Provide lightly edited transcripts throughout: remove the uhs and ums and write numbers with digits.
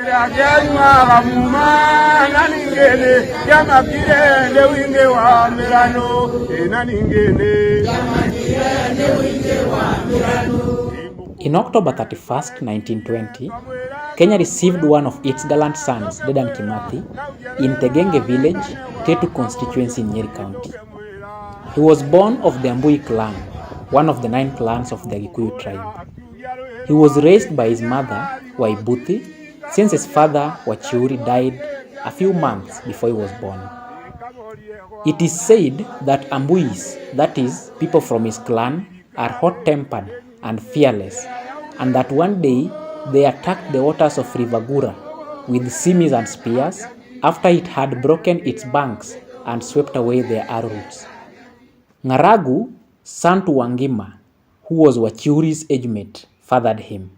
In October 31st, 1920, Kenya received one of its gallant sons, Dedan Kimathi, in Tegenge village, Tetu constituency in Nyeri County. He was born of the Ambui clan, one of the 9 clans of the Gikuyu tribe. He was raised by his mother, Waibuthi, since his father, Wachiuri, died a few months before he was born. It is said that Ambuis, that is, people from his clan, are hot-tempered and fearless, and that one day they attacked the waters of River Gura with simis and spears after it had broken its banks and swept away their arrowroots. Ngaragu, son to Wangima, who was Wachiuri's age-mate, fathered him.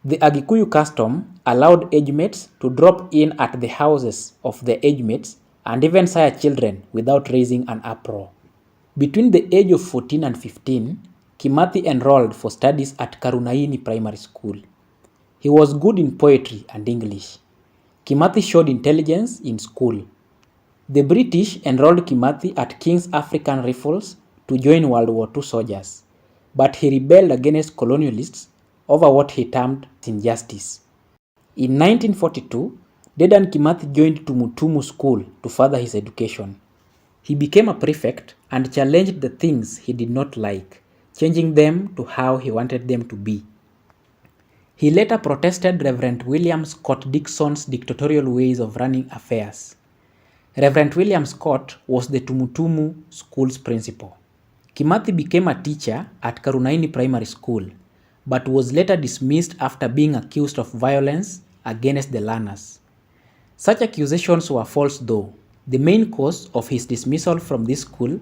The Agikuyu custom allowed age-mates to drop in at the houses of the age-mates and even sire children without raising an uproar. Between the age of 14 and 15, Kimathi enrolled for studies at Karunaini Primary School. He was good in poetry and English. Kimathi showed intelligence in school. The British enrolled Kimathi at King's African Rifles to join World War II soldiers, but he rebelled against colonialists over what he termed injustice. In 1942, Dedan Kimathi joined Tumutumu School to further his education. He became a prefect and challenged the things he did not like, changing them to how he wanted them to be. He later protested Reverend William Scott Dixon's dictatorial ways of running affairs. Reverend William Scott was the Tumutumu School's principal. Kimathi became a teacher at Karunaini Primary School, but was later dismissed after being accused of violence against the learners. Such accusations were false though. The main cause of his dismissal from this school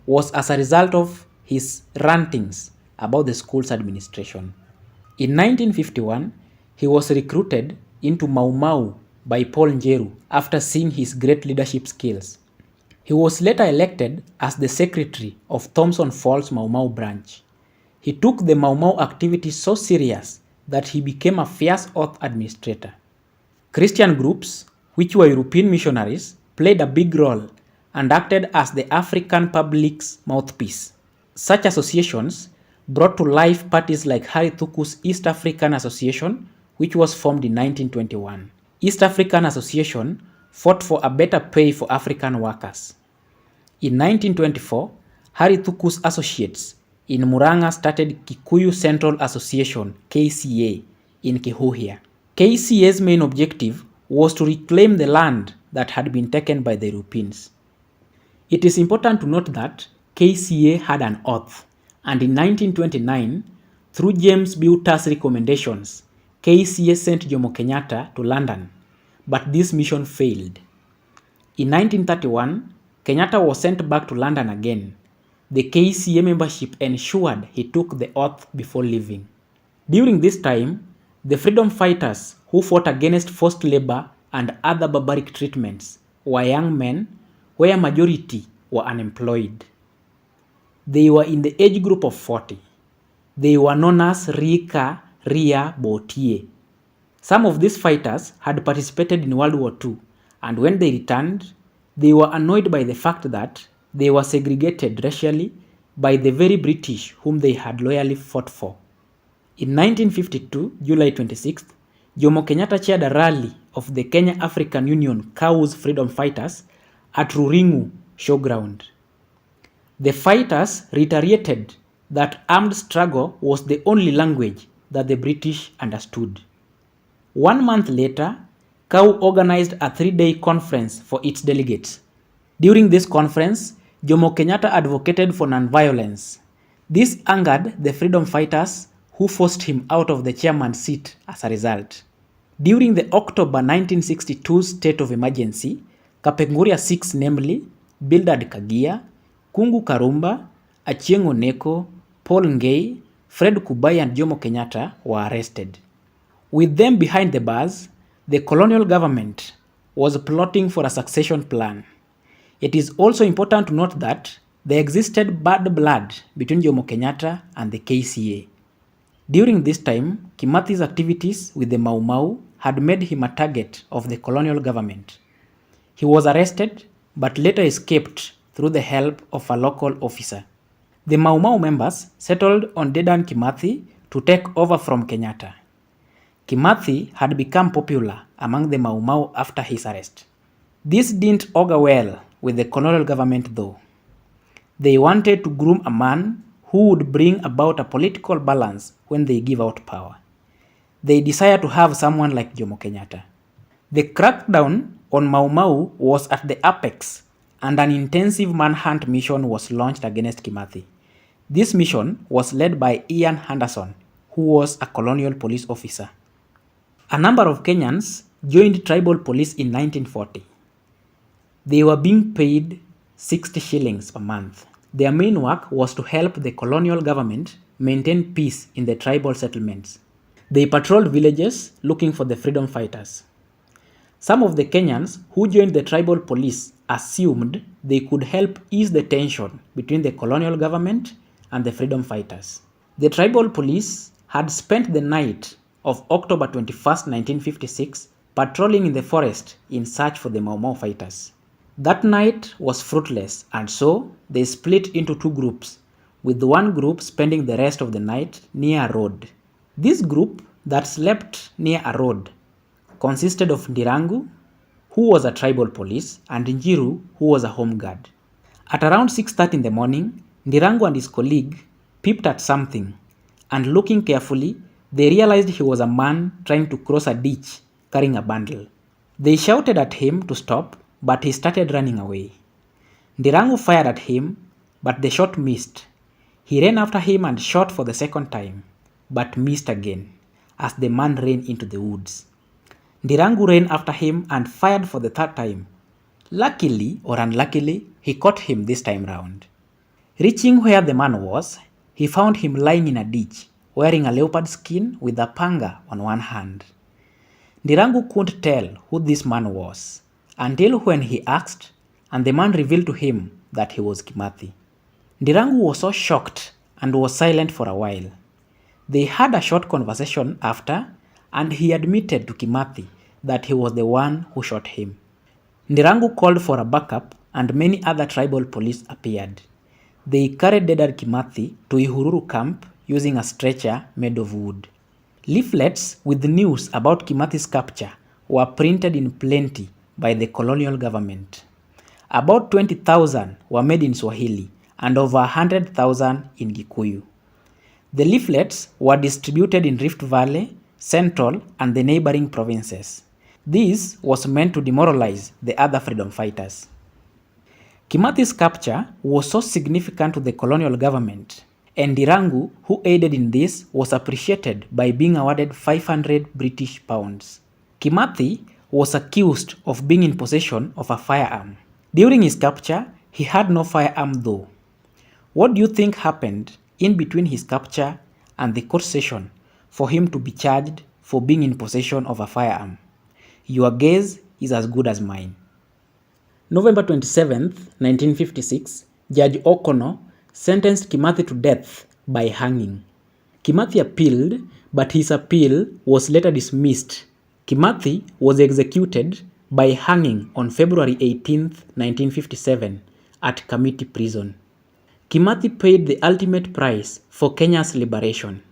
was as a result of his rantings about the school's administration. In 1951, he was recruited into Mau Mau by Paul Njeru after seeing his great leadership skills. He was later elected as the secretary of Thompson Falls Mau Mau branch. He took the Mau Mau activities so serious that he became a fierce oath administrator. Christian groups, which were European missionaries, played a big role and acted as the African public's mouthpiece. Such associations brought to life parties like Harry Thuku's East African Association, which was formed in 1921. East African Association fought for a better pay for African workers. In 1924, Harry Thuku's associates in Murang'a started Kikuyu Central Association, KCA, in Kihuhia. KCA's main objective was to reclaim the land that had been taken by the Europeans. It is important to note that KCA had an oath, and in 1929, through James Buter's recommendations, KCA sent Jomo Kenyatta to London, but this mission failed. In 1931, Kenyatta was sent back to London again. The KCA membership ensured he took the oath before leaving. During this time, the freedom fighters who fought against forced labor and other barbaric treatments were young men, where majority were unemployed. They were in the age group of 40. They were known as Rika Ria Botie. Some of these fighters had participated in World War II, and when they returned, they were annoyed by the fact that they were segregated racially by the very British whom they had loyally fought for. In 1952, July 26th, Jomo Kenyatta chaired a rally of the Kenya African Union Cows Freedom Fighters at Ruringu Showground. The fighters reiterated that armed struggle was the only language that the British understood. 1 month later, KAU organized a 3-day conference for its delegates. During this conference, Jomo Kenyatta advocated for non-violence. This angered the freedom fighters, who forced him out of the chairman's seat as a result. During the October 1962 state of emergency, Kapenguria 6, namely Bildad Kagia, Kungu Karumba, Achieng' Oneko, Paul Ngei, Fred Kubai and Jomo Kenyatta were arrested. With them behind the bars, the colonial government was plotting for a succession plan. It is also important to note that there existed bad blood between Jomo Kenyatta and the KCA. During this time, Kimathi's activities with the Mau Mau had made him a target of the colonial government. He was arrested but later escaped through the help of a local officer. The Mau Mau members settled on Dedan Kimathi to take over from Kenyatta. Kimathi had become popular among the Mau Mau after his arrest. This didn't augur well with the colonial government though. They wanted to groom a man who would bring about a political balance when they give out power. They desired to have someone like Jomo Kenyatta. The crackdown on Mau Mau was at the apex and an intensive manhunt mission was launched against Kimathi. This mission was led by Ian Henderson, who was a colonial police officer. A number of Kenyans joined tribal police in 1940. They were being paid 60 shillings per month. Their main work was to help the colonial government maintain peace in the tribal settlements. They patrolled villages looking for the freedom fighters. Some of the Kenyans who joined the tribal police assumed they could help ease the tension between the colonial government and the freedom fighters. The tribal police had spent the night of October 21st, 1956, patrolling in the forest in search for the Mau Mau fighters. That night was fruitless, and so they split into two groups, with one group spending the rest of the night near a road. This group that slept near a road consisted of Ndirangu, who was a tribal police, and Njiru, who was a home guard. At around 6:30 in the morning, Ndirangu and his colleague peeped at something, and looking carefully, they realized he was a man trying to cross a ditch carrying a bundle. They shouted at him to stop, but he started running away. Ndirangu fired at him, but the shot missed. He ran after him and shot for the second time, but missed again, as the man ran into the woods. Ndirangu ran after him and fired for the third time. Luckily or unluckily, he caught him this time round. Reaching where the man was, he found him lying in a ditch, wearing a leopard skin with a panga on one hand. Ndirangu couldn't tell who this man was, until when he asked, and the man revealed to him that he was Kimathi. Ndirangu was so shocked and was silent for a while. They had a short conversation after, and he admitted to Kimathi that he was the one who shot him. Ndirangu called for a backup and many other tribal police appeared. They carried Dedan Kimathi to Ihururu camp using a stretcher made of wood. Leaflets with news about Kimathi's capture were printed in plenty by the colonial government. About 20,000 were made in Swahili and over 100,000 in Gikuyu. The leaflets were distributed in Rift Valley, Central, and the neighboring provinces. This was meant to demoralize the other freedom fighters. Kimathi's capture was so significant to the colonial government, and Ndirangu, who aided in this, was appreciated by being awarded 500 British pounds. Kimathi was accused of being in possession of a firearm. During his capture, he had no firearm though. What do you think happened in between his capture and the court session for him to be charged for being in possession of a firearm? Your guess is as good as mine. November 27th, 1956, Judge Okono sentenced Kimathi to death by hanging. Kimathi appealed, but his appeal was later dismissed. Kimathi was executed by hanging on February 18th, 1957 at Kamiti Prison. Kimathi paid the ultimate price for Kenya's liberation.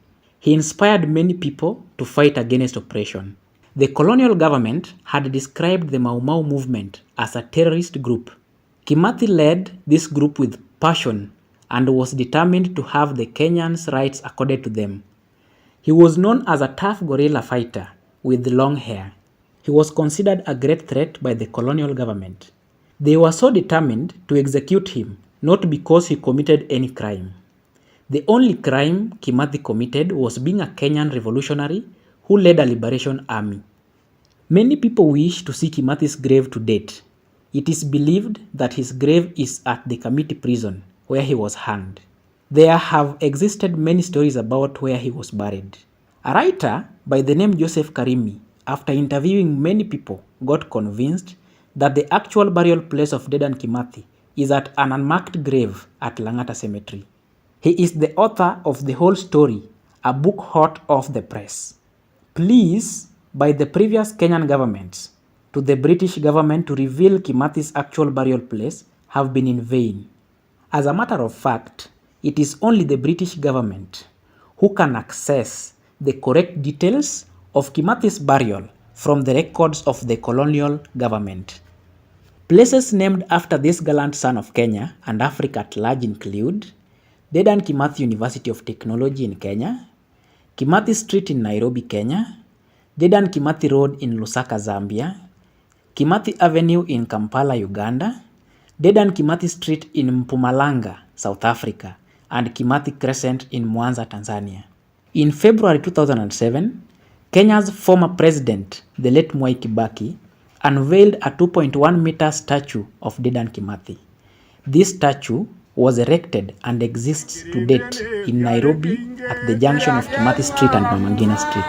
He inspired many people to fight against oppression. The colonial government had described the Mau Mau movement as a terrorist group. Kimathi led this group with passion and was determined to have the Kenyans' rights accorded to them. He was known as a tough guerrilla fighter with long hair. He was considered a great threat by the colonial government. They were so determined to execute him, not because he committed any crime. The only crime Kimathi committed was being a Kenyan revolutionary who led a liberation army. Many people wish to see Kimathi's grave to date. It is believed that his grave is at the Kamiti prison, where he was hanged. There have existed many stories about where he was buried. A writer by the name Joseph Karimi, after interviewing many people, got convinced that the actual burial place of Dedan Kimathi is at an unmarked grave at Langata Cemetery. He is the author of The Whole Story, a book hot off the press. Please by the previous Kenyan governments to the British government to reveal Kimathi's actual burial place have been in vain. As a matter of fact, it is only the British government who can access the correct details of Kimathi's burial from the records of the colonial government. Places named after this gallant son of Kenya and Africa at large include Dedan Kimathi University of Technology in Kenya, Kimathi Street in Nairobi, Kenya, Dedan Kimathi Road in Lusaka, Zambia, Kimathi Avenue in Kampala, Uganda, Dedan Kimathi Street in Mpumalanga, South Africa, and Kimathi Crescent in Mwanza, Tanzania. In February 2007, Kenya's former president, the late Mwai Kibaki, unveiled a 2.1-meter statue of Dedan Kimathi. This statue was erected and exists to date in Nairobi at the junction of Kimathi Street and Mama Ngina Street.